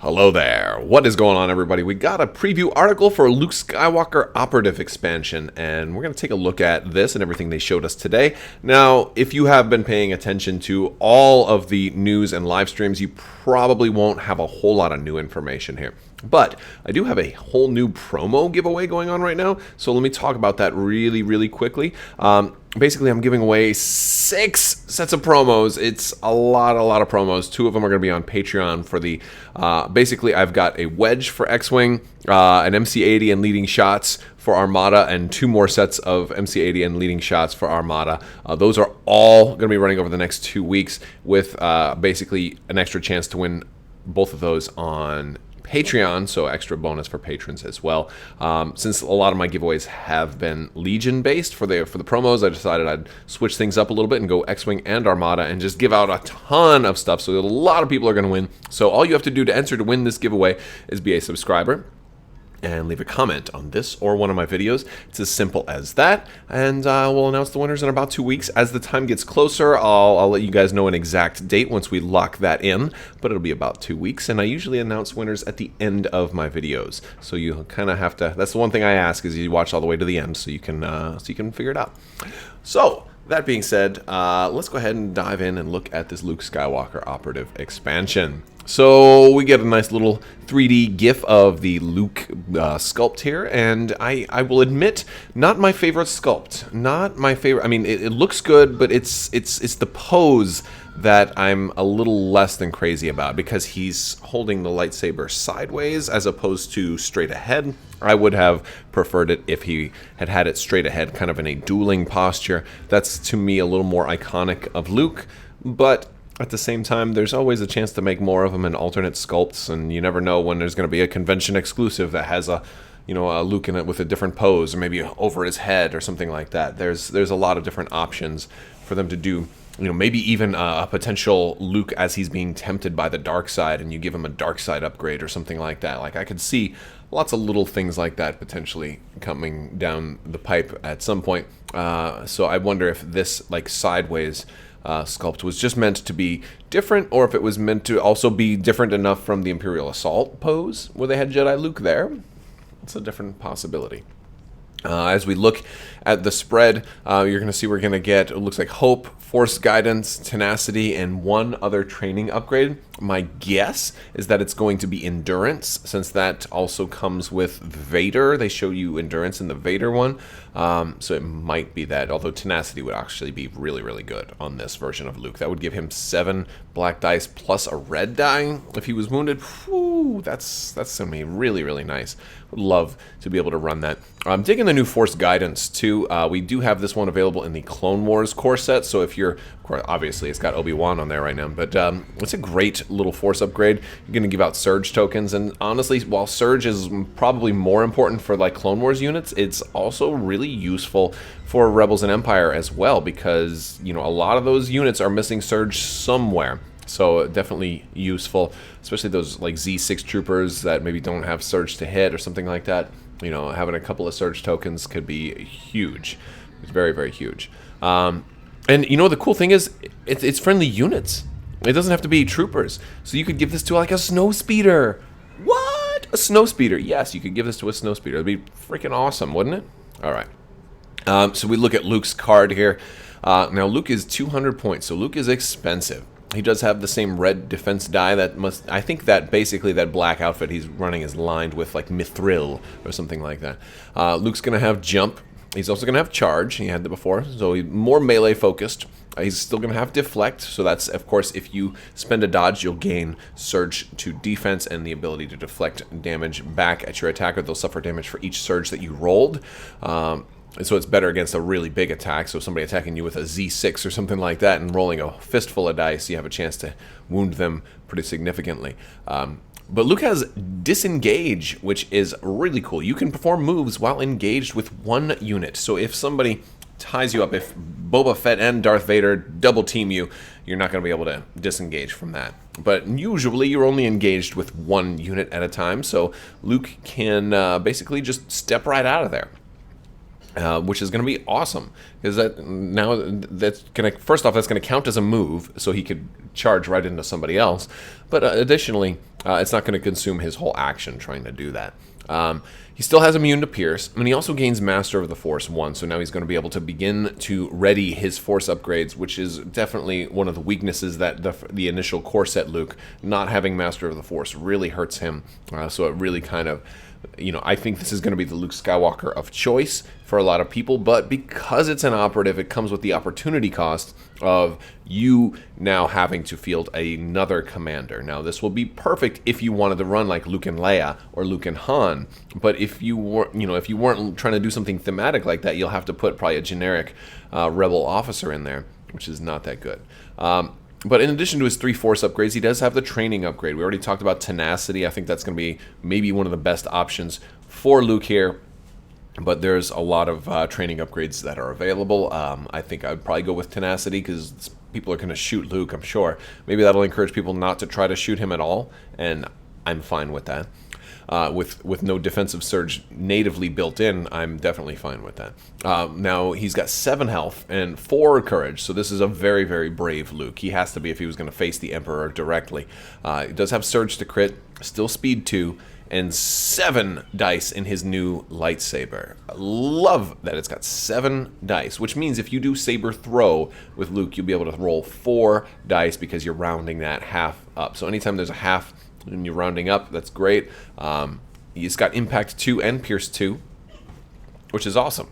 Hello there. What is going on, everybody? We got a preview article for Luke Skywalker Operative expansion, and we're going to take a look at this and everything they showed us today. Now, if you have been paying attention to all of the news and live streams, you probably won't have a whole lot of new information here. But I do have a whole new promo giveaway going on right now, so let me talk about that really quickly. Basically, I'm giving away 6 sets of promos. It's a lot of promos. 2 of them are going to be on Patreon for the... basically, I've got a wedge for X-Wing, an MC-80 and leading shots for Armada, and 2 more sets of MC-80 and leading shots for Armada. Those are all going to be running over the next 2 weeks with basically an extra chance to win both of those on Patreon, so extra bonus for patrons as well. Since a lot of my giveaways have been Legion based for the promos, I decided I'd switch things up a little bit and go X-Wing and Armada and just give out a ton of stuff, so a lot of people are going to win. So all you have to do to enter to win this giveaway is be a subscriber and leave a comment on this or one of my videos. It's as simple as that, and we'll announce the winners in about 2 weeks. As the time gets closer, I'll let you guys know an exact date once we lock that in, but it'll be about 2 weeks, and I usually announce winners at the end of my videos. So you kind of have to, that's the one thing I ask, is you watch all the way to the end so you can figure it out. So that being said, let's go ahead and dive in and look at this Luke Skywalker Operative expansion. So we get a nice little 3D GIF of the Luke sculpt here, and I will admit, not my favorite sculpt. Not my favorite. I mean, it looks good, but it's the pose that I'm a little less than crazy about, because he's holding the lightsaber sideways as opposed to straight ahead. I would have preferred it if he had had it straight ahead, kind of in a dueling posture. That's, to me, a little more iconic of Luke, but at the same time, there's always a chance to make more of them in alternate sculpts, and you never know when there's going to be a convention exclusive that has a Luke in it with a different pose, or maybe over his head or something like that. There's a lot of different options for them to do. Maybe even a potential Luke as he's being tempted by the dark side, and you give him a dark side upgrade or something like that. Like, I could see lots of little things like that potentially coming down the pipe at some point. So I wonder if this, like, sideways sculpt was just meant to be different, or if it was meant to also be different enough from the Imperial Assault pose where they had Jedi Luke there. It's a different possibility. As we look at the spread, you're going to see we're going to get, it looks like, Hope, Force Guidance, Tenacity, and 1 other training upgrade. My guess is that it's going to be Endurance, since that also comes with Vader. They show you Endurance in the Vader one, so it might be that, although Tenacity would actually be really good on this version of Luke. That would give him 7 black dice plus a red die if he was wounded. Whew, that's going to be really nice. Would love to be able to run that. I'm digging the new Force Guidance too. We do have this one available in the Clone Wars core set, so if you're, obviously it's got Obi-Wan on there right now, but it's a great little Force upgrade. You're going to give out Surge tokens, and honestly, while Surge is probably more important for like Clone Wars units, it's also really useful for Rebels and Empire as well, because a lot of those units are missing Surge somewhere. So definitely useful, especially those like Z6 troopers that maybe don't have Surge to hit or something like that. Having a couple of Surge tokens could be huge. It's very huge. And the cool thing is, it's friendly units. It doesn't have to be troopers. So you could give this to like a snow speeder. What? A snow speeder? Yes, you could give this to a snow speeder. It'd be freaking awesome, wouldn't it? All right. So we look at Luke's card here. Now Luke is 200 points, so Luke is expensive. He does have the same red defense die I think that basically that black outfit he's running is lined with like Mithril or something like that. Luke's going to have jump. He's also going to have charge. He had that before, so he's more melee focused. He's still going to have deflect, so that's, of course, if you spend a dodge, you'll gain surge to defense and the ability to deflect damage back at your attacker. They'll suffer damage for each surge that you rolled. So it's better against a really big attack. So somebody attacking you with a Z6 or something like that and rolling a fistful of dice, you have a chance to wound them pretty significantly. But Luke has Disengage, which is really cool. You can perform moves while engaged with 1 unit. So if somebody ties you up, if Boba Fett and Darth Vader double team you, you're not going to be able to disengage from that. But usually you're only engaged with 1 unit at a time. So Luke can basically just step right out of there. which is going to be awesome because that's going to, first off, that's going to count as a move, so he could charge right into somebody else. But additionally, it's not going to consume his whole action trying to do that. He still has immune to Pierce, and he also gains Master of the Force 1, so now he's going to be able to begin to ready his Force upgrades, which is definitely one of the weaknesses that the initial core set Luke, not having Master of the Force, really hurts him. So it really kind of, I think this is going to be the Luke Skywalker of choice for a lot of people, but because it's an operative, it comes with the opportunity cost of you now having to field another commander. Now, this will be perfect if you wanted to run like Luke and Leia or Luke and Han, but if you weren't trying to do something thematic like that, you'll have to put probably a generic rebel officer in there, which is not that good. But in addition to his 3 Force upgrades, he does have the training upgrade. We already talked about tenacity. I think that's going to be maybe one of the best options for Luke here. But there's a lot of training upgrades that are available. I think I would probably go with tenacity because people are going to shoot Luke, I'm sure. Maybe that'll encourage people not to try to shoot him at all, and I'm fine with that. With no defensive surge natively built in, I'm definitely fine with that. Now, he's got 7 health and 4 courage, so this is a very, very brave Luke. He has to be if he was going to face the Emperor directly. He does have surge to crit, still speed 2, and 7 dice in his new lightsaber. I love that it's got 7 dice, which means if you do saber throw with Luke, you'll be able to roll 4 dice because you're rounding that half up. So anytime there's a half and you're rounding up, that's great. He's got Impact 2 and Pierce 2, which is awesome.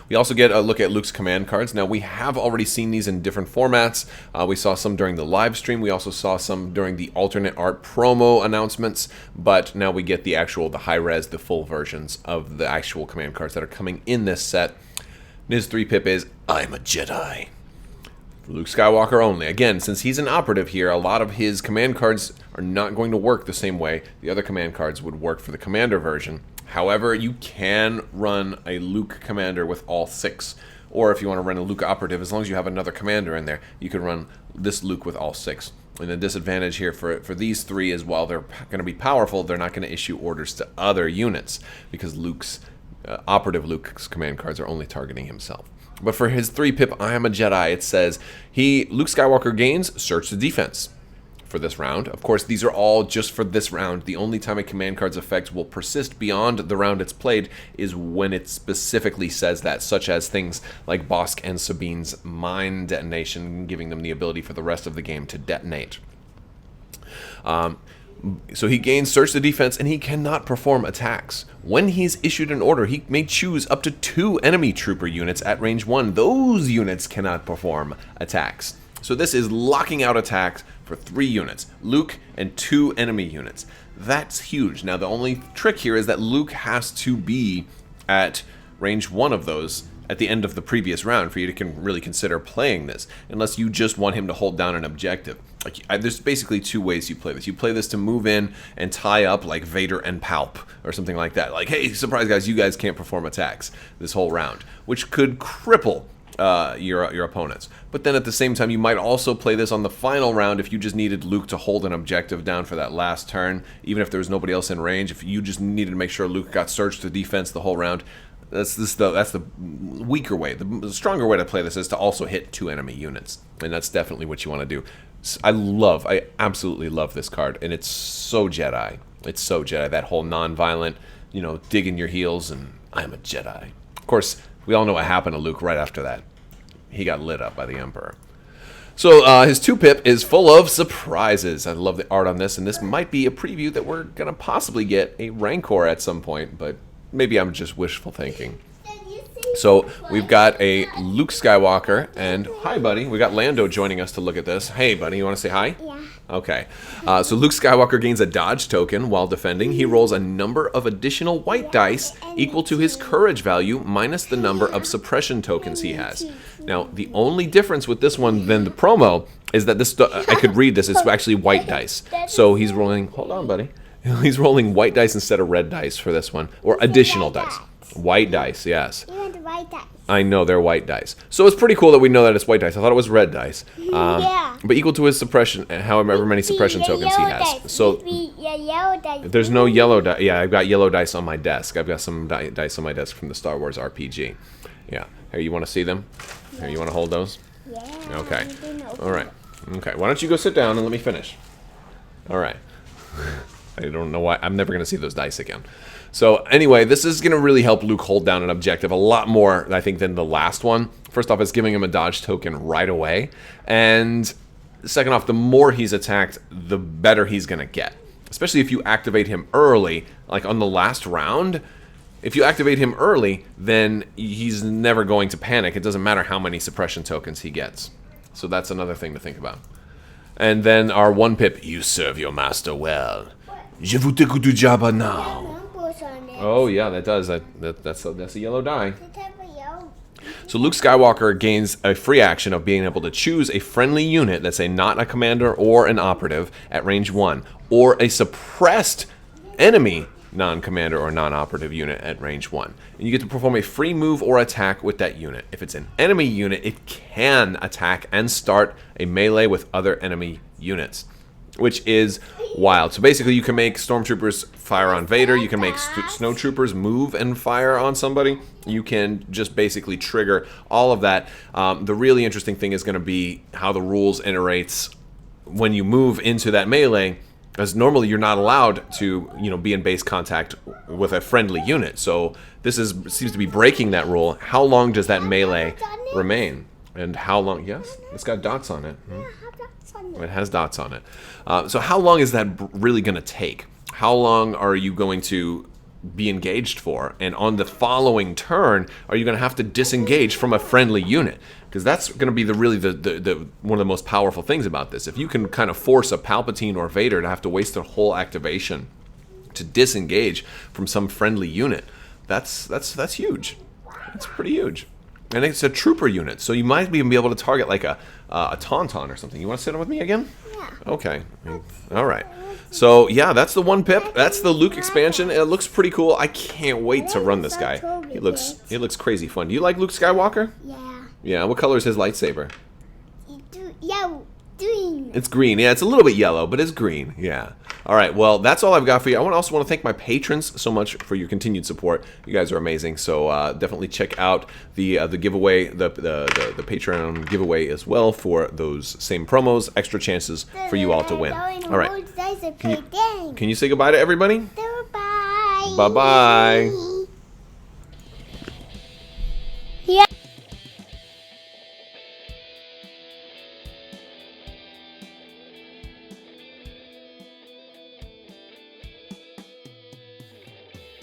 We also get a look at Luke's command cards. Now, we have already seen these in different formats. We saw some during the live stream. We also saw some during the alternate art promo announcements. But now we get the high-res, the full versions of the actual command cards that are coming in this set. And his 3-pip is, I'm a Jedi. For Luke Skywalker only. Again, since he's an operative here, a lot of his command cards are not going to work the same way the other command cards would work for the commander version. However, you can run a Luke commander with all 6. Or if you want to run a Luke operative, as long as you have another commander in there, you can run this Luke with all 6. And the disadvantage here for these 3 is while they're going to be powerful, they're not going to issue orders to other units because operative Luke's command cards are only targeting himself. But for his 3-pip, I am a Jedi, it says, Luke Skywalker gains Search the Defense for this round. Of course, these are all just for this round. The only time a command card's effect will persist beyond the round it's played is when it specifically says that, such as things like Bosk and Sabine's mine detonation, giving them the ability for the rest of the game to detonate. So he gains Search the Defense, and he cannot perform attacks. When he's issued an order, he may choose up to 2 enemy trooper units at range 1. Those units cannot perform attacks. So this is locking out attacks for 3 units, Luke and 2 enemy units. That's huge. Now, the only trick here is that Luke has to be at range 1 of those at the end of the previous round for you to really consider playing this, unless you just want him to hold down an objective. There's basically 2 ways you play this. You play this to move in and tie up like Vader and Palp or something like that. Like, hey, surprise guys, you guys can't perform attacks this whole round, which could cripple your opponents. But then at the same time, you might also play this on the final round if you just needed Luke to hold an objective down for that last turn, even if there was nobody else in range. If you just needed to make sure Luke got Search to Defense the whole round, that's the weaker way. The stronger way to play this is to also hit 2 enemy units, and that's definitely what you want to do. I absolutely love this card, and it's so Jedi. It's so Jedi. That whole non-violent, dig in your heels, and I'm a Jedi. Of course, we all know what happened to Luke right after that. He got lit up by the Emperor. So his 2-pip is full of surprises. I love the art on this, and this might be a preview that we're going to possibly get a Rancor at some point, but maybe I'm just wishful thinking. So we've got a Luke Skywalker, and hi, buddy. We got Lando joining us to look at this. Hey, buddy, you want to say hi? Yeah. Okay. So Luke Skywalker gains a dodge token while defending. He rolls a number of additional white dice equal to his courage value minus the number of suppression tokens he has. Now, the only difference with this one than the promo is that this, I could read this, it's actually white dice. So he's rolling, hold on, buddy. He's rolling white dice instead of red dice for this one, or additional dice. White dice, yes. White dice. I know, they're white dice. So it's pretty cool that we know that it's white dice. I thought it was red dice. Yeah. But equal to his suppression, however many suppression tokens he has. So yellow dice. There's no yellow dice. Yeah, I've got yellow dice on my desk. I've got some dice on my desk from the Star Wars RPG. Yeah. Here, you want to see them? Here, you want to hold those? Yeah. Okay. All right. Okay. Why don't you go sit down and let me finish? All right. I don't know why. I'm never going to see those dice again. So anyway, this is going to really help Luke hold down an objective a lot more, I think, than the last one. First off, it's giving him a dodge token right away. And second off, the more he's attacked, the better he's going to get. Especially if you activate him early, like on the last round. If you activate him early, then he's never going to panic. It doesn't matter how many suppression tokens he gets. So that's another thing to think about. And then our 1 pip, you serve your master well. Je vous dégoûte du Jabba now. Oh yeah, that does. That's a yellow die. So Luke Skywalker gains a free action of being able to choose a friendly unit that's not a commander or an operative at range 1, or a suppressed enemy non-commander or non-operative unit at range 1. And you get to perform a free move or attack with that unit. If it's an enemy unit, it can attack and start a melee with other enemy units, which is wild. So basically, you can make stormtroopers fire on Vader. You can make snowtroopers move and fire on somebody. You can just basically trigger all of that. The really interesting thing is going to be how the rules iterates when you move into that melee, as normally you're not allowed to, be in base contact with a friendly unit. So this seems to be breaking that rule. How long does that melee remain? And how long? Yes, it's got dots on it. It has dots on it. So how long is that really going to take? How long are you going to be engaged for? And on the following turn, are you going to have to disengage from a friendly unit? Because that's going to be the one of the most powerful things about this. If you can kind of force a Palpatine or Vader to have to waste their whole activation to disengage from some friendly unit, that's huge. That's pretty huge. And it's a trooper unit, so you might even be able to target like a Tauntaun or something. You want to sit with me again? Yeah. Okay. All right. So, yeah, that's the 1 pip. That's the Luke expansion. It looks pretty cool. I can't wait to run this guy. He looks crazy fun. Do you like Luke Skywalker? Yeah. Yeah. What color is his lightsaber? Yellow. Green. It's green. Yeah, it's a little bit yellow, but it's green. Yeah. All right. Well, that's all I've got for you. I also want to thank my patrons so much for your continued support. You guys are amazing. So definitely check out the giveaway, the Patreon giveaway as well for those same promos, extra chances for you all to win. All right. Can you say goodbye to everybody? Bye. Bye-bye.